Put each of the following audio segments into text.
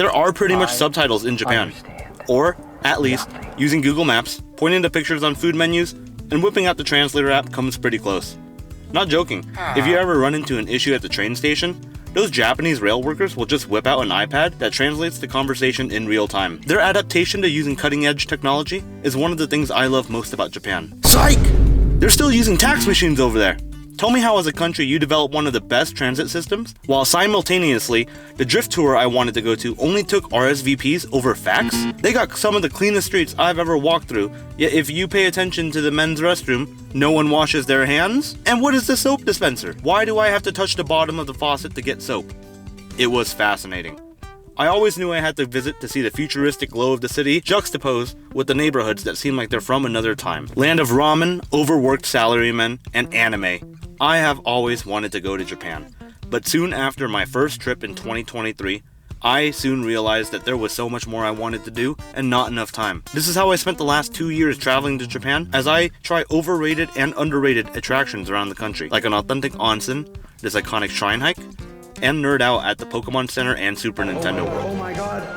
There are pretty much subtitles in Japan. Or, at least, using Google Maps, pointing to pictures on food menus, and whipping out the translator app comes pretty close. Not joking, if you ever run into an issue at the train station, those Japanese rail workers will just whip out an iPad that translates the conversation in real time. Their adaptation to using cutting-edge technology is one of the things I love most about Japan. Psych! They're still using tax machines over there. Tell me how as a country you develop one of the best transit systems, while simultaneously, the drift tour I wanted to go to only took RSVPs over fax? They got some of the cleanest streets I've ever walked through, yet if you pay attention to the men's restroom, no one washes their hands? And what is the soap dispenser? Why do I have to touch the bottom of the faucet to get soap? It was fascinating. I always knew I had to visit to see the futuristic glow of the city juxtaposed with the neighborhoods that seem like they're from another time. Land of ramen, overworked salarymen, and anime. I have always wanted to go to Japan, but soon after my first trip in 2023, I soon realized that there was so much more I wanted to do and not enough time. This is how I spent the last 2 years traveling to Japan as I try overrated and underrated attractions around the country, like an authentic onsen, this iconic shrine hike, and nerd out at the Pokemon Center and Super Nintendo World. Oh my god.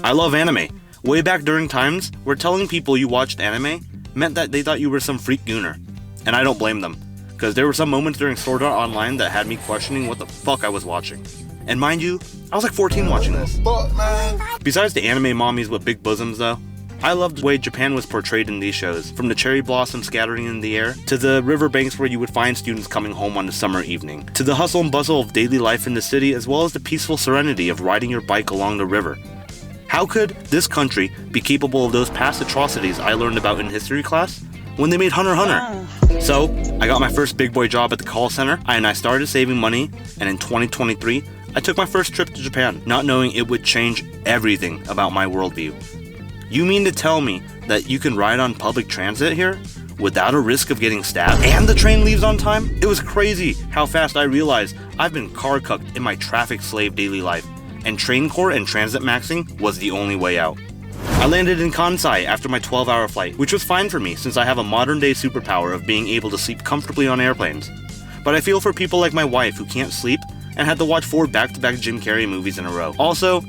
I love anime. Way back during times where telling people you watched anime meant that they thought you were some freak gooner. And I don't blame them, because there were some moments during Sword Art Online that had me questioning what the fuck I was watching. And mind you, I was like 14 watching this. Besides the anime mommies with big bosoms though, I loved the way Japan was portrayed in these shows, from the cherry blossoms scattering in the air, to the riverbanks where you would find students coming home on a summer evening, to the hustle and bustle of daily life in the city, as well as the peaceful serenity of riding your bike along the river. How could this country be capable of those past atrocities I learned about in history class when they made Hunter x Hunter? So, I got my first big boy job at the call center, and I started saving money, and in 2023, I took my first trip to Japan, not knowing it would change everything about my worldview. You mean to tell me that you can ride on public transit here without a risk of getting stabbed, and the train leaves on time? It was crazy how fast I realized I've been car cucked in my traffic slave daily life, and train core and transit maxing was the only way out. I landed in Kansai after my 12-hour flight, which was fine for me since I have a modern-day superpower of being able to sleep comfortably on airplanes. But I feel for people like my wife who can't sleep and had to watch 4 back-to-back Jim Carrey movies in a row. Also,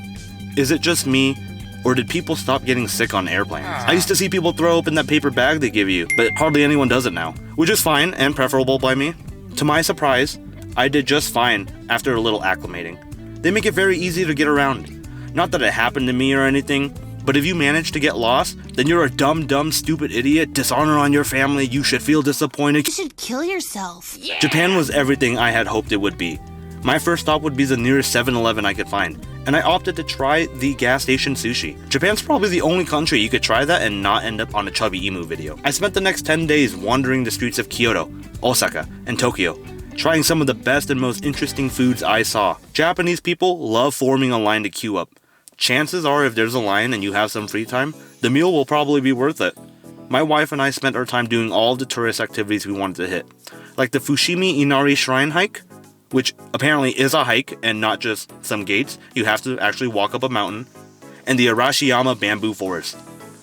is it just me, or did people stop getting sick on airplanes? I used to see people throw open that paper bag they give you, but hardly anyone does it now, which is fine and preferable by me. To my surprise, I did just fine after a little acclimating. They make it very easy to get around. Not that it happened to me or anything, but if you manage to get lost, then you're a dumb, stupid idiot, dishonor on your family, you should feel disappointed. You should kill yourself. Yeah. Japan was everything I had hoped it would be. My first stop would be the nearest 7-Eleven I could find, and I opted to try the gas station sushi. Japan's probably the only country you could try that and not end up on a chubby emu video. I spent the next 10 days wandering the streets of Kyoto, Osaka, and Tokyo, trying some of the best and most interesting foods I saw. Japanese people love forming a line to queue up. Chances are if there's a line and you have some free time, the meal will probably be worth it. My wife and I spent our time doing all of the tourist activities we wanted to hit, like the Fushimi Inari Shrine hike, which apparently is a hike and not just some gates. You have to actually walk up a mountain, and the Arashiyama bamboo forest.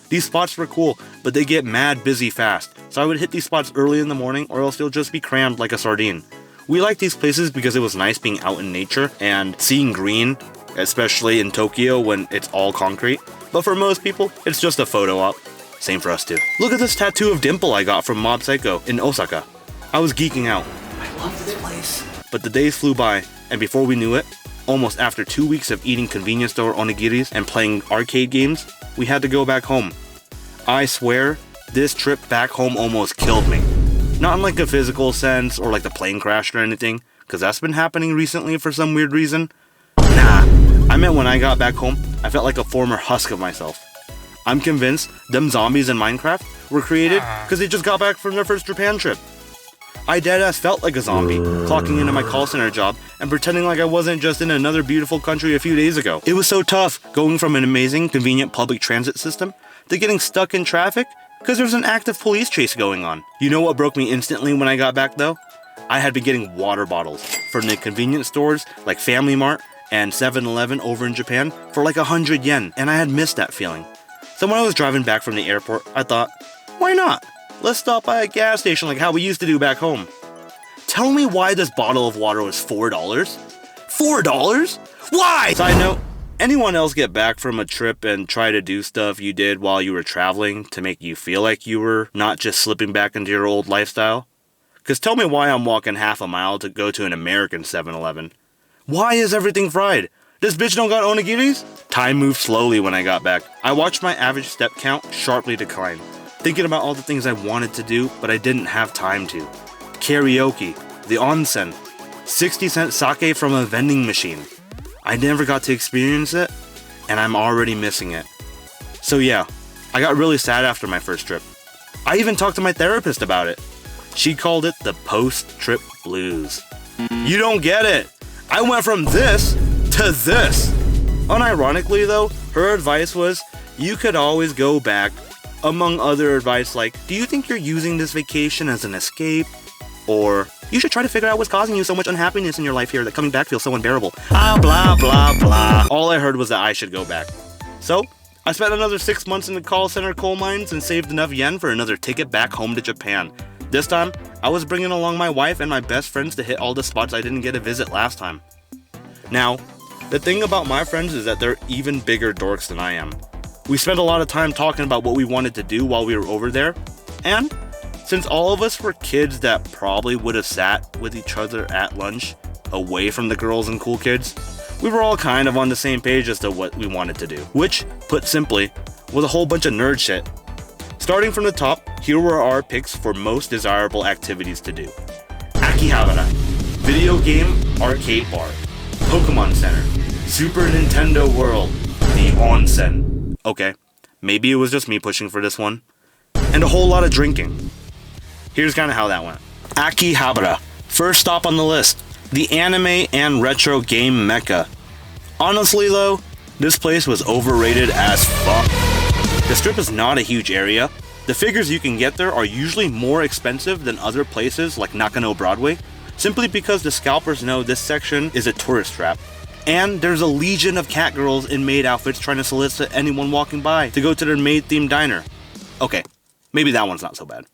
These spots were cool, but they get mad busy fast, so I would hit these spots early in the morning or else you'll just be crammed like a sardine. We liked these places because it was nice being out in nature and seeing green, especially in Tokyo when it's all concrete, but for most people, it's just a photo op. Same for us too. Look at this tattoo of Dimple I got from Mob Psycho in Osaka. I was geeking out. I love this place. But the days flew by, and before we knew it, almost after 2 weeks of eating convenience store onigiris and playing arcade games, we had to go back home. I swear, this trip back home almost killed me. Not in like a physical sense or like the plane crashed or anything, because that's been happening recently for some weird reason. Nah, I meant when I got back home, I felt like a former husk of myself. I'm convinced them zombies in Minecraft were created because they just got back from their first Japan trip. I deadass felt like a zombie, clocking into my call center job and pretending like I wasn't just in another beautiful country a few days ago. It was so tough going from an amazing, convenient public transit system to getting stuck in traffic because there's an active police chase going on. You know what broke me instantly when I got back though? I had been getting water bottles from the convenience stores like Family Mart and 7-Eleven over in Japan for like 100 yen, and I had missed that feeling. So when I was driving back from the airport, I thought, why not? Let's stop by a gas station like how we used to do back home. Tell me why this bottle of water was $4? $4? Why? Side note, anyone else get back from a trip and try to do stuff you did while you were traveling to make you feel like you were not just slipping back into your old lifestyle? Cause tell me why I'm walking half a mile to go to an American 7-Eleven. Why is everything fried? This bitch don't got onigiris? Time moved slowly when I got back. I watched my average step count sharply decline, thinking about all the things I wanted to do, but I didn't have time to. Karaoke, the onsen, 60-cent sake from a vending machine. I never got to experience it, and I'm already missing it. So yeah, I got really sad after my first trip. I even talked to my therapist about it. She called it the post-trip blues. You don't get it! I went from this to this! Unironically though, her advice was, you could always go back, among other advice like, do you think you're using this vacation as an escape? Or, you should try to figure out what's causing you so much unhappiness in your life here that coming back feels so unbearable. Blah blah blah. All I heard was that I should go back. So, I spent another 6 months in the call center coal mines and saved enough yen for another ticket back home to Japan. This time, I was bringing along my wife and my best friends to hit all the spots I didn't get to visit last time. Now, the thing about my friends is that they're even bigger dorks than I am. We spent a lot of time talking about what we wanted to do while we were over there, and since all of us were kids that probably would have sat with each other at lunch, away from the girls and cool kids, we were all kind of on the same page as to what we wanted to do, which, put simply, was a whole bunch of nerd shit. Starting from the top, here were our picks for most desirable activities to do. Akihabara, video game arcade bar, Pokemon Center, Super Nintendo World, the ONSEN. Okay, maybe it was just me pushing for this one. And a whole lot of drinking. Here's kind of how that went. Akihabara, first stop on the list, the anime and retro game mecca. Honestly though, this place was overrated as fuck. The strip is not a huge area. The figures you can get there are usually more expensive than other places like Nakano Broadway, simply because the scalpers know this section is a tourist trap. And there's a legion of cat girls in maid outfits trying to solicit anyone walking by to go to their maid-themed diner. Okay, maybe that one's not so bad.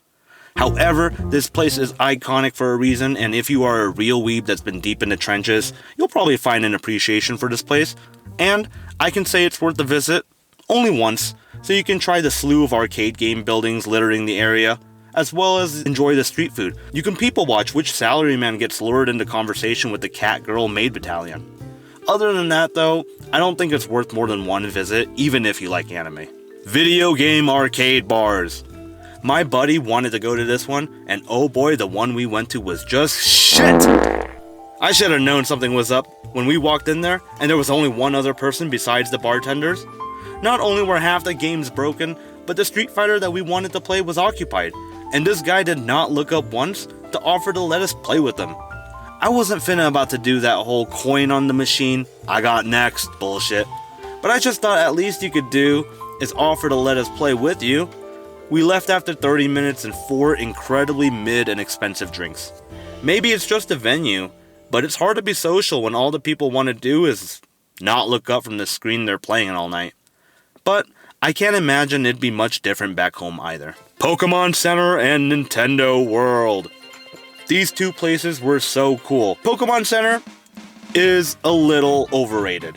However, this place is iconic for a reason, and if you are a real weeb that's been deep in the trenches, you'll probably find an appreciation for this place. And I can say it's worth the visit, only once, so you can try the slew of arcade game buildings littering the area, as well as enjoy the street food. You can people watch which salaryman gets lured into conversation with the cat girl maid battalion. Other than that though, I don't think it's worth more than one visit, even if you like anime. Video game arcade bars. My buddy wanted to go to this one, and oh boy, the one we went to was just shit! I should have known something was up when we walked in there, and there was only one other person besides the bartenders. Not only were half the games broken, but the Street Fighter that we wanted to play was occupied, and this guy did not look up once to offer to let us play with him. I wasn't finna about to do that whole coin on the machine, I got next bullshit, but I just thought at least you could do is offer to let us play with you. We left after 30 minutes and 4 incredibly mid and expensive drinks. Maybe it's just a venue, but it's hard to be social when all the people want to do is not look up from the screen they're playing all night. But I can't imagine it'd be much different back home either. Pokemon Center and Nintendo World. These two places were so cool. Pokemon Center is a little overrated.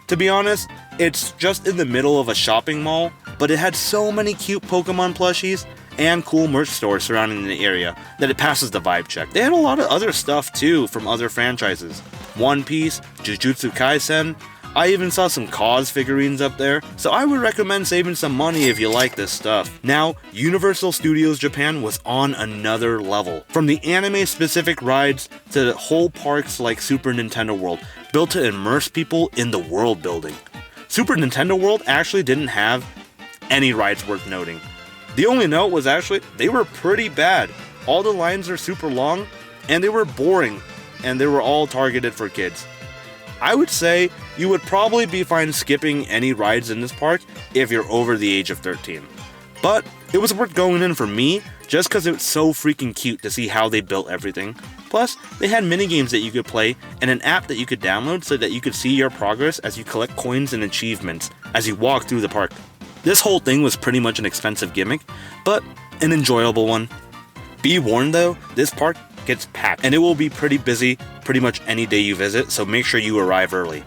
To be honest, it's just in the middle of a shopping mall, but it had so many cute Pokemon plushies and cool merch stores surrounding the area that it passes the vibe check. They had a lot of other stuff too from other franchises. One Piece, Jujutsu Kaisen, I even saw some Cause figurines up there, so I would recommend saving some money if you like this stuff. Now, Universal Studios Japan was on another level. From the anime-specific rides to the whole parks like Super Nintendo World, built to immerse people in the world building. Super Nintendo World actually didn't have any rides worth noting. The only note was actually, they were pretty bad. All the lines are super long, and they were boring, and they were all targeted for kids. I would say you would probably be fine skipping any rides in this park if you're over the age of 13. But it was worth going in for me, just because it was so freaking cute to see how they built everything. Plus, they had minigames that you could play and an app that you could download so that you could see your progress as you collect coins and achievements as you walk through the park. This whole thing was pretty much an expensive gimmick, but an enjoyable one. Be warned though, this park gets packed and it will be pretty busy pretty much any day you visit, so make sure you arrive early.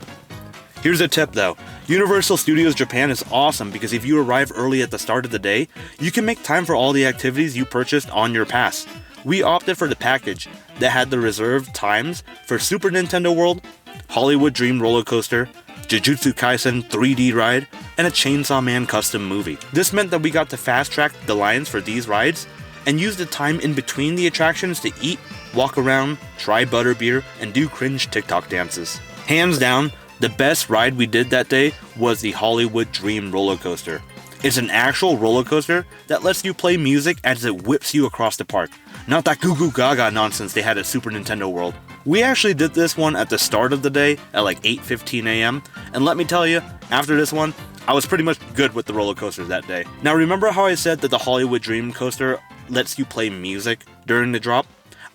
Here's a tip though, Universal Studios Japan is awesome because if you arrive early at the start of the day, you can make time for all the activities you purchased on your pass. We opted for the package that had the reserved times for Super Nintendo World, Hollywood Dream Roller Coaster, Jujutsu Kaisen 3D ride, and a Chainsaw Man custom movie. This meant that we got to fast track the lines for these rides and use the time in between the attractions to eat, walk around, try butterbeer, and do cringe TikTok dances. Hands down, the best ride we did that day was the Hollywood Dream Roller Coaster. It's an actual roller coaster that lets you play music as it whips you across the park. Not that goo goo gaga nonsense they had at Super Nintendo World. We actually did this one at the start of the day at like 8:15 a.m. And let me tell you, after this one, I was pretty much good with the roller coasters that day. Now remember how I said that the Hollywood Dream Coaster lets you play music during the drop?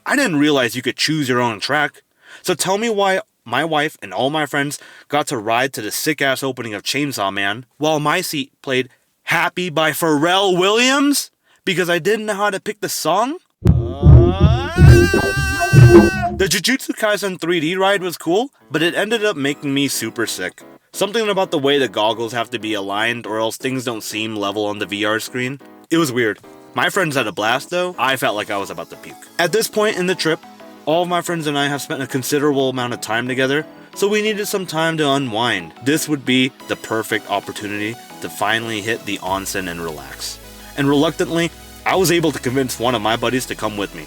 I didn't realize you could choose your own track. So tell me why my wife and all my friends got to ride to the sick-ass opening of Chainsaw Man while my seat played Happy by Pharrell Williams? Because I didn't know how to pick the song? The Jujutsu Kaisen 3D ride was cool, but it ended up making me super sick. Something about the way the goggles have to be aligned or else things don't seem level on the VR screen. It was weird. My friends had a blast though. I felt like I was about to puke. At this point in the trip, all of my friends and I have spent a considerable amount of time together, so we needed some time to unwind. This would be the perfect opportunity to finally hit the onsen and relax. And reluctantly, I was able to convince one of my buddies to come with me.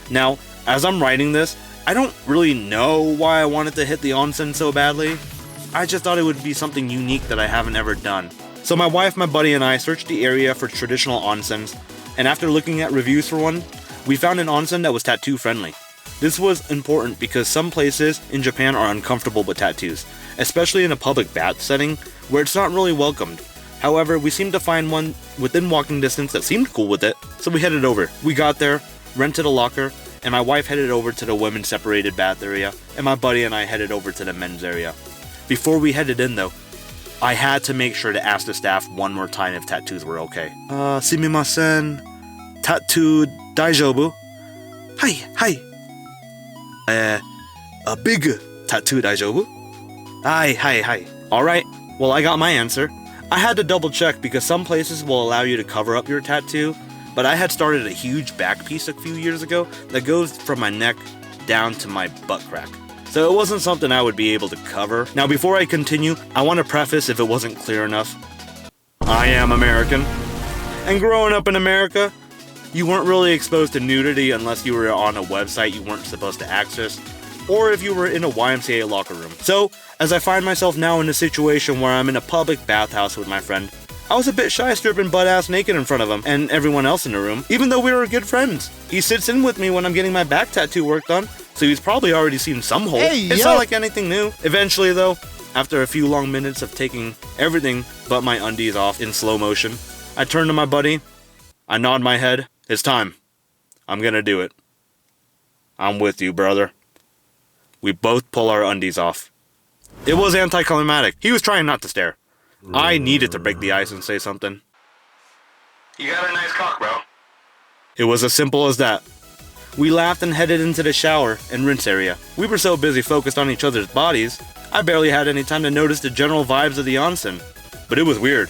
Now, as I'm writing this, I don't really know why I wanted to hit the onsen so badly. I just thought it would be something unique that I haven't ever done. So my wife, my buddy, and I searched the area for traditional onsens, and after looking at reviews for one, we found an onsen that was tattoo friendly. This was important because some places in Japan are uncomfortable with tattoos, especially in a public bath setting where it's not really welcomed. However, we seemed to find one within walking distance that seemed cool with it, so we headed over. We got there, rented a locker, and my wife headed over to the women's separated bath area, and my buddy and I headed over to the men's area. Before we headed in though, I had to make sure to ask the staff one more time if tattoos were okay. Sumimasen, tattoo daijoubu? Hi. A big tattoo daijoubu? Hi. Alright, well I got my answer. I had to double check because some places will allow you to cover up your tattoo, but I had started a huge back piece a few years ago that goes from my neck down to my butt crack. So it wasn't something I would be able to cover. Now before I continue, I want to preface if it wasn't clear enough. I am American. And growing up in America, you weren't really exposed to nudity unless you were on a website you weren't supposed to access, or if you were in a YMCA locker room. So, as I find myself now in a situation where I'm in a public bathhouse with my friend, I was a bit shy stripping butt-ass naked in front of him and everyone else in the room, even though we were good friends. He sits in with me when I'm getting my back tattoo work done, so he's probably already seen some hole. It's not like anything new. Eventually though, after a few long minutes of taking everything but my undies off in slow motion, I turn to my buddy, I nod my head, it's time. I'm gonna do it. I'm with you, brother. We both pull our undies off. It was anticlimactic. He was trying not to stare. I needed to break the ice and say something. You got a nice cock, bro. It was as simple as that. We laughed and headed into the shower and rinse area. We were so busy focused on each other's bodies, I barely had any time to notice the general vibes of the onsen. But it was weird.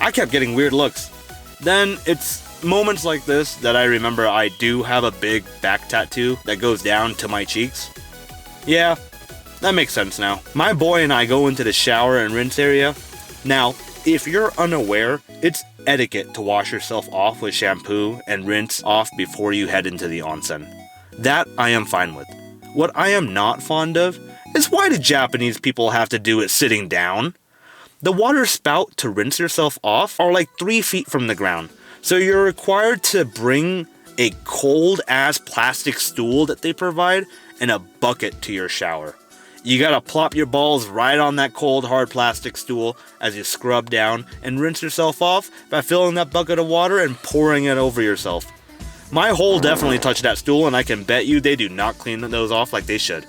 I kept getting weird looks. Then it's moments like this that I remember I do have a big back tattoo that goes down to my cheeks. Yeah, that makes sense now. My boy and I go into the shower and rinse area. Now, if you're unaware, it's etiquette to wash yourself off with shampoo and rinse off before you head into the onsen. That I am fine with. What I am not fond of is why do Japanese people have to do it sitting down? The water spout to rinse yourself off are like 3 feet from the ground. So you're required to bring a cold ass plastic stool that they provide and a bucket to your shower. You gotta plop your balls right on that cold, hard plastic stool as you scrub down and rinse yourself off by filling that bucket of water and pouring it over yourself. My hole definitely touched that stool, and I can bet you they do not clean those off like they should.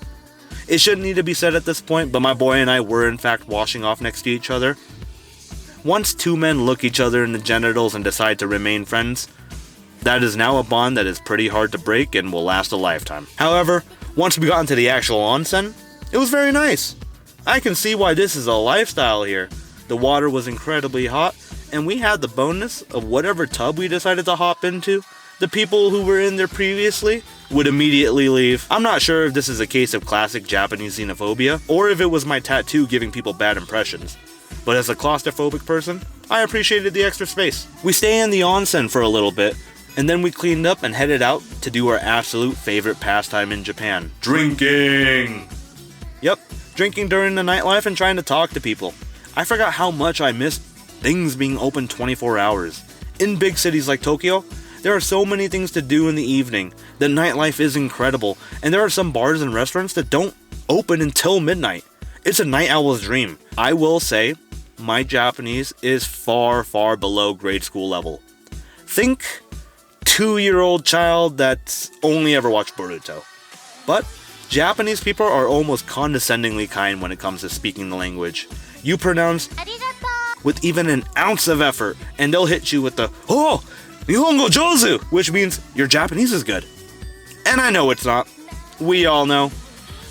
It shouldn't need to be said at this point, but my boy and I were in fact washing off next to each other. Once two men look each other in the genitals and decide to remain friends, that is now a bond that is pretty hard to break and will last a lifetime. However, once we got into the actual onsen, it was very nice. I can see why this is a lifestyle here. The water was incredibly hot, and we had the bonus of whatever tub we decided to hop into. The people who were in there previously would immediately leave. I'm not sure if this is a case of classic Japanese xenophobia, or if it was my tattoo giving people bad impressions. But as a claustrophobic person, I appreciated the extra space. We stay in the onsen for a little bit, and then we cleaned up and headed out to do our absolute favorite pastime in Japan. Drinking! Yep, drinking during the nightlife and trying to talk to people. I forgot how much I missed things being open 24 hours. In big cities like Tokyo, there are so many things to do in the evening. The nightlife is incredible, and there are some bars and restaurants that don't open until midnight. It's a night owl's dream. I will say, my Japanese is far, far below grade school level. Think 2-year-old child that's only ever watched Boruto. But Japanese people are almost condescendingly kind when it comes to speaking the language. You pronounce with even an ounce of effort, and they'll hit you with the, "Oh, Nihongo jouzu," which means your Japanese is good. And I know it's not. We all know.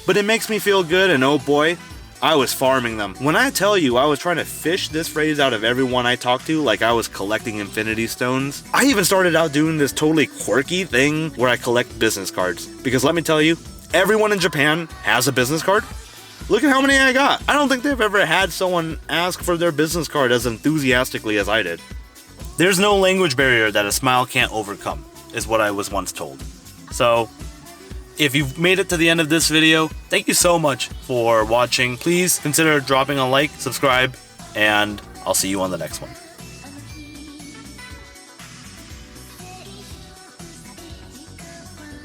But it makes me feel good, and oh boy, I was farming them. When I tell you I was trying to fish this phrase out of everyone I talked to like I was collecting infinity stones. I even started out doing this totally quirky thing where I collect business cards. Because let me tell you, everyone in Japan has a business card. Look at how many I got. I don't think they've ever had someone ask for their business card as enthusiastically as I did. There's no language barrier that a smile can't overcome, is what I was once told. So, if you've made it to the end of this video, thank you so much for watching. Please consider dropping a like, subscribe, and I'll see you on the next one.